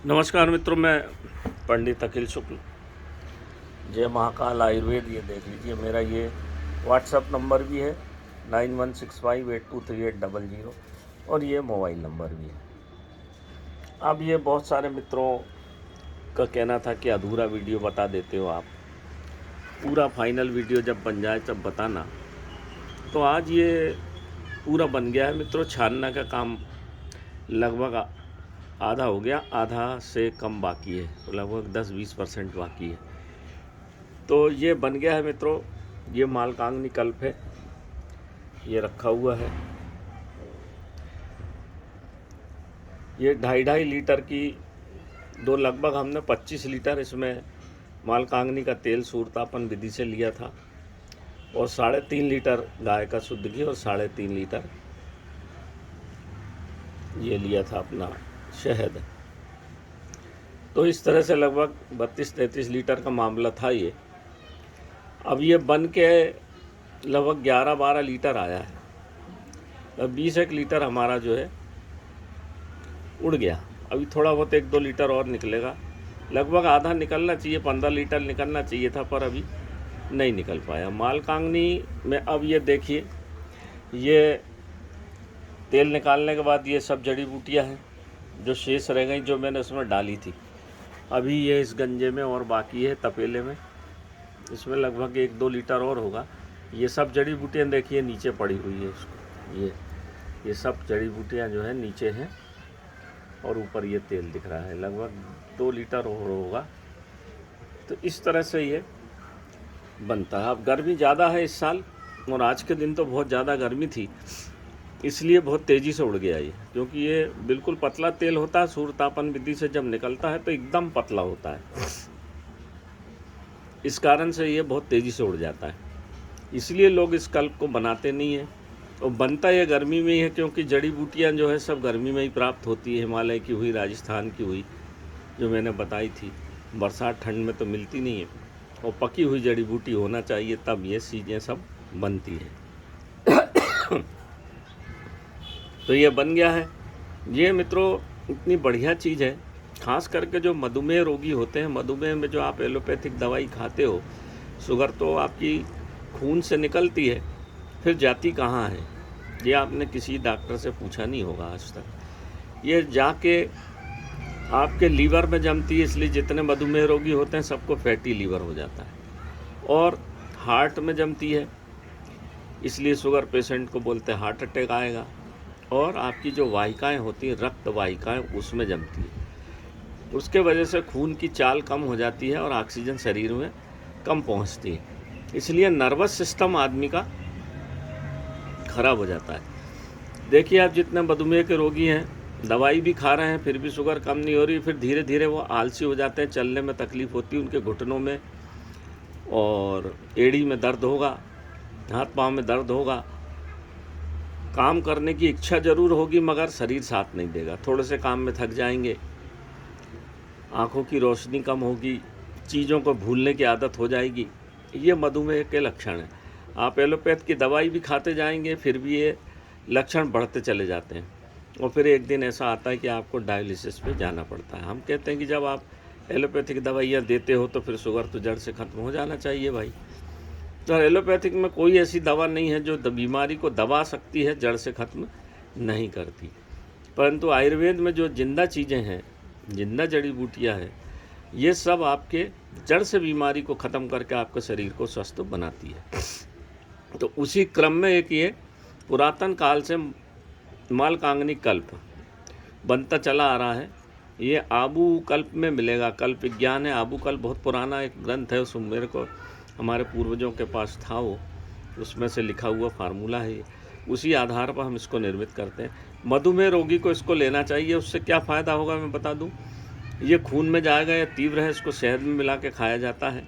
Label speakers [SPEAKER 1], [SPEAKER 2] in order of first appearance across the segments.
[SPEAKER 1] नमस्कार मित्रों, मैं पंडित अखिल शुक्ल। जय महाकाल आयुर्वेद। ये देख लीजिए, मेरा ये व्हाट्सएप नंबर भी है 9165823800 और ये मोबाइल नंबर भी है। अब ये बहुत सारे मित्रों का कहना था कि अधूरा वीडियो बता देते हो आप, पूरा फाइनल वीडियो जब बन जाए तब बताना। तो आज ये पूरा बन गया है मित्रों। छानना का काम लगभग आधा हो गया, आधा से कम बाकी है, तो लगभग 10-20% बाकी है। तो ये बन गया है मित्रों। ये मालकांगनी कल्प है, ये रखा हुआ है। ये 2.5 लीटर की दो, लगभग हमने 25 लीटर इसमें मालकांगनी का तेल सूरतापन विधि से लिया था और 3.5 लीटर गाय का शुद्ध घी और 3.5 लीटर ये लिया था अपना शहद। तो इस तरह से लगभग 32-33 लीटर का मामला था ये। अब ये बन के लगभग 11-12 लीटर आया है। अब 20-1 लीटर हमारा जो है उड़ गया। अभी थोड़ा बहुत 1-2 लीटर और निकलेगा। लगभग आधा निकलना चाहिए, 15 लीटर निकलना चाहिए था, पर अभी नहीं निकल पाया। मालकांगनी में अब ये देखिए, ये तेल निकालने के बाद ये सब जड़ी बूटियाँ हैं जो शेष रह गई, जो मैंने उसमें डाली थी। अभी ये इस गंजे में और बाकी है, तपेले में, इसमें लगभग 1-2 लीटर और होगा। ये सब जड़ी बूटियाँ देखिए नीचे पड़ी हुई है। इसको ये सब जड़ी बूटियाँ जो है नीचे हैं और ऊपर ये तेल दिख रहा है, लगभग 2 लीटर और होगा। तो इस तरह से ये बनता है। अब गर्मी ज़्यादा है इस साल, और आज के दिन तो बहुत ज़्यादा गर्मी थी, इसलिए बहुत तेज़ी से उड़ गया ये, क्योंकि ये बिल्कुल पतला तेल होता है। सूर्यतापन विधि से जब निकलता है तो एकदम पतला होता है, इस कारण से ये बहुत तेज़ी से उड़ जाता है। इसलिए लोग इस कल्प को बनाते नहीं हैं। और बनता ये गर्मी में ही है, क्योंकि जड़ी बूटियाँ जो है सब गर्मी में ही प्राप्त होती है। हिमालय की हुई, राजस्थान की हुई, जो मैंने बताई थी। बरसात ठंड में तो मिलती नहीं है, और पकी हुई जड़ी बूटी होना चाहिए, तब ये चीज़ें सब बनती हैं। तो ये बन गया है ये मित्रों। इतनी बढ़िया चीज़ है, खास करके जो मधुमेह रोगी होते हैं। मधुमेह में जो आप एलोपैथिक दवाई खाते हो, शुगर तो आपकी खून से निकलती है, फिर जाती कहाँ है, ये आपने किसी डॉक्टर से पूछा नहीं होगा आज तक। ये जाके आपके लीवर में जमती है, इसलिए जितने मधुमेह रोगी होते हैं सबको फैटी लीवर हो जाता है। और हार्ट में जमती है, इसलिए शुगर पेशेंट को बोलते हैं हार्ट अटैक आएगा। और आपकी जो वाहिकाएं होती हैं, रक्त वाहिकाएं, उसमें जमती है, उसके वजह से खून की चाल कम हो जाती है और ऑक्सीजन शरीर में कम पहुंचती है, इसलिए नर्वस सिस्टम आदमी का खराब हो जाता है। देखिए, आप जितने मधुमेह के रोगी हैं, दवाई भी खा रहे हैं, फिर भी शुगर कम नहीं हो रही, फिर धीरे धीरे वो आलसी हो जाते हैं, चलने में तकलीफ़ होती है, उनके घुटनों में और एड़ी में दर्द होगा, हाथ पाँव में दर्द होगा। काम करने की इच्छा ज़रूर होगी, मगर शरीर साथ नहीं देगा। थोड़े से काम में थक जाएंगे, आँखों की रोशनी कम होगी, चीज़ों को भूलने की आदत हो जाएगी। ये मधुमेह के लक्षण हैं। आप एलोपैथ की दवाई भी खाते जाएंगे, फिर भी ये लक्षण बढ़ते चले जाते हैं, और फिर एक दिन ऐसा आता है कि आपको डायलिसिस पे जाना पड़ता है। हम कहते हैं कि जब आप एलोपैथिक दवाइयाँ देते हो तो फिर शुगर तो जड़ से ख़त्म हो जाना चाहिए भाई। तो एलोपैथिक में कोई ऐसी दवा नहीं है जो बीमारी को दबा सकती है, जड़ से ख़त्म नहीं करती। परंतु आयुर्वेद में जो जिंदा चीज़ें हैं, जिंदा जड़ी बूटियाँ हैं, ये सब आपके जड़ से बीमारी को ख़त्म करके आपके शरीर को स्वस्थ बनाती है। तो उसी क्रम में एक ये पुरातन काल से मालकांगनी कल्प बनता चला आ रहा है। ये आबू कल्प में मिलेगा। कल्प विज्ञान है, आबू कल्प बहुत पुराना एक ग्रंथ है, उसमें मेरे को हमारे पूर्वजों के पास था, वो उसमें से लिखा हुआ फार्मूला है। उसी आधार पर हम इसको निर्मित करते हैं। मधुमेह रोगी को इसको लेना चाहिए। उससे क्या फ़ायदा होगा मैं बता दूं। ये खून में जाएगा, या तीव्र है, इसको शहद में मिला के खाया जाता है।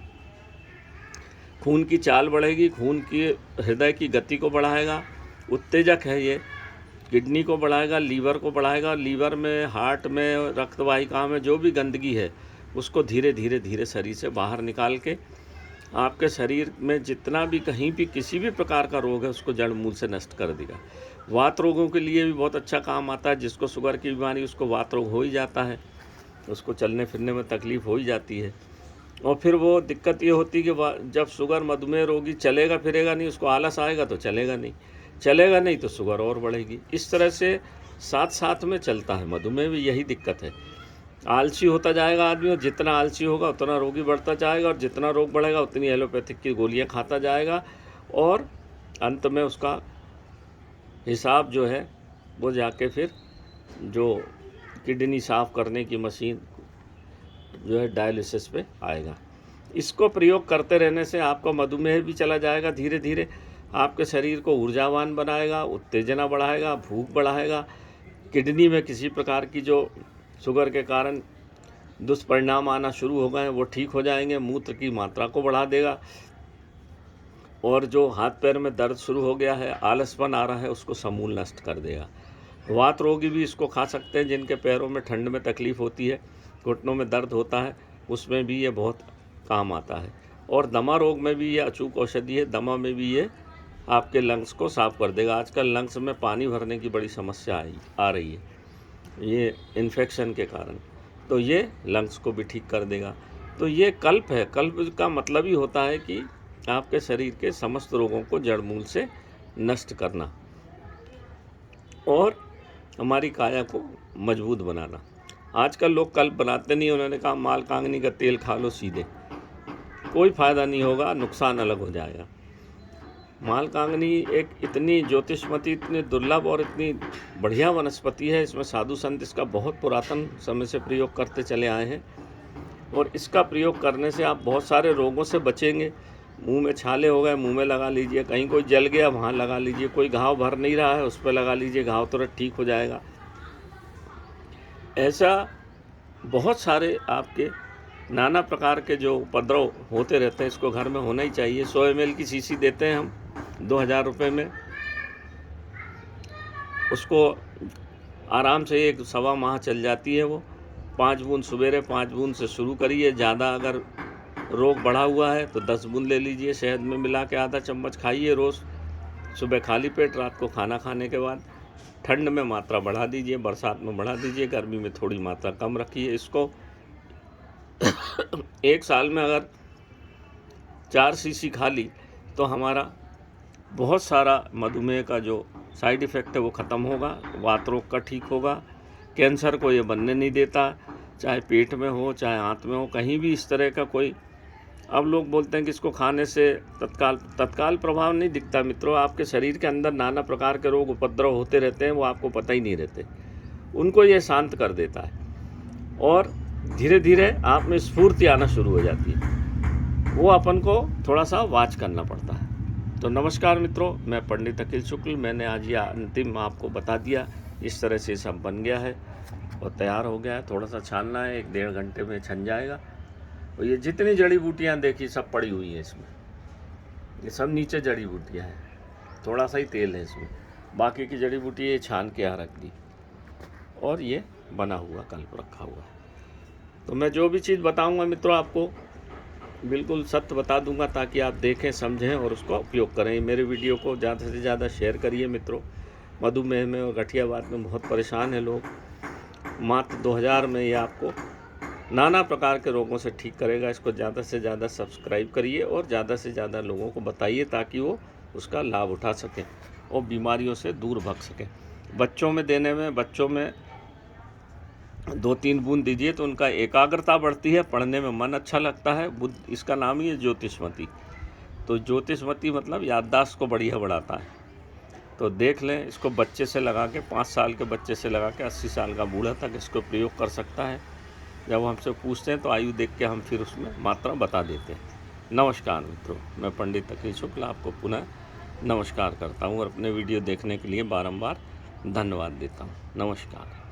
[SPEAKER 1] खून की चाल बढ़ेगी, खून की हृदय की गति को बढ़ाएगा, उत्तेजक है ये, किडनी को बढ़ाएगा, लीवर को बढ़ाएगा। लीवर में, हार्ट में, रक्त वाहिका में जो भी गंदगी है उसको धीरे धीरे धीरे शरीर से बाहर निकाल के आपके शरीर में जितना भी कहीं भी किसी भी प्रकार का रोग है उसको जड़ मूल से नष्ट कर देगा। वात रोगों के लिए भी बहुत अच्छा काम आता है। जिसको शुगर की बीमारी, उसको वात रोग हो ही जाता है, उसको चलने फिरने में तकलीफ़ हो ही जाती है। और फिर वो दिक्कत ये होती है कि जब शुगर मधुमेह रोगी चलेगा फिरेगा नहीं, उसको आलस आएगा तो चलेगा नहीं तो शुगर और बढ़ेगी। इस तरह से साथ साथ में चलता है मधुमेह भी, यही दिक्कत है। आलसी होता जाएगा आदमी, और जितना आलसी होगा उतना रोगी बढ़ता जाएगा, और जितना रोग बढ़ेगा उतनी एलोपैथिक की गोलियां खाता जाएगा, और अंत में उसका हिसाब जो है वो जाके फिर जो किडनी साफ़ करने की मशीन जो है डायलिसिस पे आएगा। इसको प्रयोग करते रहने से आपका मधुमेह भी चला जाएगा धीरे धीरे, आपके शरीर को ऊर्जावान बनाएगा, उत्तेजना बढ़ाएगा, भूख बढ़ाएगा, किडनी में किसी प्रकार की जो शुगर के कारण दुष्परिणाम आना शुरू हो गए वो ठीक हो जाएंगे, मूत्र की मात्रा को बढ़ा देगा, और जो हाथ पैर में दर्द शुरू हो गया है, आलसपन आ रहा है, उसको समूल नष्ट कर देगा। वात रोगी भी इसको खा सकते हैं, जिनके पैरों में ठंड में तकलीफ़ होती है, घुटनों में दर्द होता है, उसमें भी ये बहुत काम आता है। और दमा रोग में भी ये अचूक औषधि है, दमा में भी ये आपके लंग्स को साफ़ कर देगा। आजकल लंग्स में पानी भरने की बड़ी समस्या आ रही है ये इन्फेक्शन के कारण, तो ये लंग्स को भी ठीक कर देगा। तो ये कल्प है। कल्प का मतलब ही होता है कि आपके शरीर के समस्त रोगों को जड़ मूल से नष्ट करना और हमारी काया को मजबूत बनाना। आजकल लोग कल्प बनाते नहीं, उन्होंने कहा माल कांगनी का तेल खा लो सीधे, कोई फ़ायदा नहीं होगा, नुकसान अलग हो जाएगा। माल कांगनी एक इतनी ज्योतिषमती, इतनी दुर्लभ और इतनी बढ़िया वनस्पति है, इसमें साधु संत इसका बहुत पुरातन समय से प्रयोग करते चले आए हैं, और इसका प्रयोग करने से आप बहुत सारे रोगों से बचेंगे। मुंह में छाले हो गए, मुंह में लगा लीजिए, कहीं कोई जल गया वहाँ लगा लीजिए, कोई घाव भर नहीं रहा है उस पर लगा लीजिए, घाव तुरंत ठीक हो जाएगा। ऐसा बहुत सारे आपके नाना प्रकार के जो उपद्रव होते रहते हैं, इसको घर में होना ही चाहिए। 100 ml की शीशी देते हैं हम 2000 रुपये में, उसको आराम से 1-1.25 माह चल जाती है वो। 5 बूंद सवेरे, 5 बूंद से शुरू करिए। ज़्यादा अगर रोग बढ़ा हुआ है तो 10 बूंद ले लीजिए, शहद में मिला के आधा चम्मच खाइए रोज़, सुबह खाली पेट, रात को खाना खाने के बाद। ठंड में मात्रा बढ़ा दीजिए, बरसात में बढ़ा दीजिए, गर्मी में थोड़ी मात्रा कम रखिए। इसको 1 साल में अगर 4 शीशी खा ली तो हमारा बहुत सारा मधुमेह का जो साइड इफ़ेक्ट है वो ख़त्म होगा, वात रोग का ठीक होगा, कैंसर को ये बनने नहीं देता, चाहे पेट में हो चाहे आंत में हो, कहीं भी इस तरह का कोई। अब लोग बोलते हैं कि इसको खाने से तत्काल प्रभाव नहीं दिखता मित्रों। आपके शरीर के अंदर नाना प्रकार के रोग उपद्रव होते रहते हैं, वो आपको पता ही नहीं रहते, उनको ये शांत कर देता है, और धीरे धीरे आप में स्फूर्ति आना शुरू हो जाती है। वो अपन को थोड़ा सा वाच करना पड़ता है। तो नमस्कार मित्रों, मैं पंडित अखिल शुक्ल। मैंने आज ये अंतिम आपको बता दिया, इस तरह से सब बन गया है और तैयार हो गया है। थोड़ा सा छानना है, 1-1.5 घंटे में छन जाएगा। और ये जितनी जड़ी बूटियाँ देखी सब पड़ी हुई हैं इसमें, ये सब नीचे जड़ी बूटियाँ हैं, थोड़ा सा ही तेल है इसमें, बाकी की जड़ी बूटी ये छान के यहाँ रख दी, और ये बना हुआ कल्प रखा हुआ है। तो मैं जो भी चीज़ बताऊंगा मित्रों आपको बिल्कुल सत्य बता दूंगा, ताकि आप देखें, समझें और उसका उपयोग करें। मेरे वीडियो को ज़्यादा से ज़्यादा शेयर करिए मित्रों। मधुमेह में और गठियावात में बहुत परेशान हैं लोग। मात्र 2000 में ये आपको नाना प्रकार के रोगों से ठीक करेगा। इसको ज़्यादा से ज़्यादा सब्सक्राइब करिए और ज़्यादा से ज़्यादा लोगों को बताइए, ताकि वो उसका लाभ उठा सकें और बीमारियों से दूर भाग सकें। बच्चों में देने में, बच्चों में 2-3 बूंद दीजिए तो उनका एकाग्रता बढ़ती है, पढ़ने में मन अच्छा लगता है। बुद्ध, इसका नाम ही है ज्योतिषमती। तो ज्योतिषमती मतलब याददाश्त को बढ़िया बढ़ाता है। तो देख लें, इसको बच्चे से लगा के, 5 साल के बच्चे से लगा के 80 साल का बूढ़ा तक इसको प्रयोग कर सकता है। जब वो हमसे पूछते हैं तो आयु देख के हम फिर उसमें मात्रा बता देते हैं। नमस्कार मित्रों, मैं पंडित अखिल शुक्ल आपको पुनः नमस्कार करता हूँ और अपने वीडियो देखने के लिए बारंबार धन्यवाद देता हूँ। नमस्कार।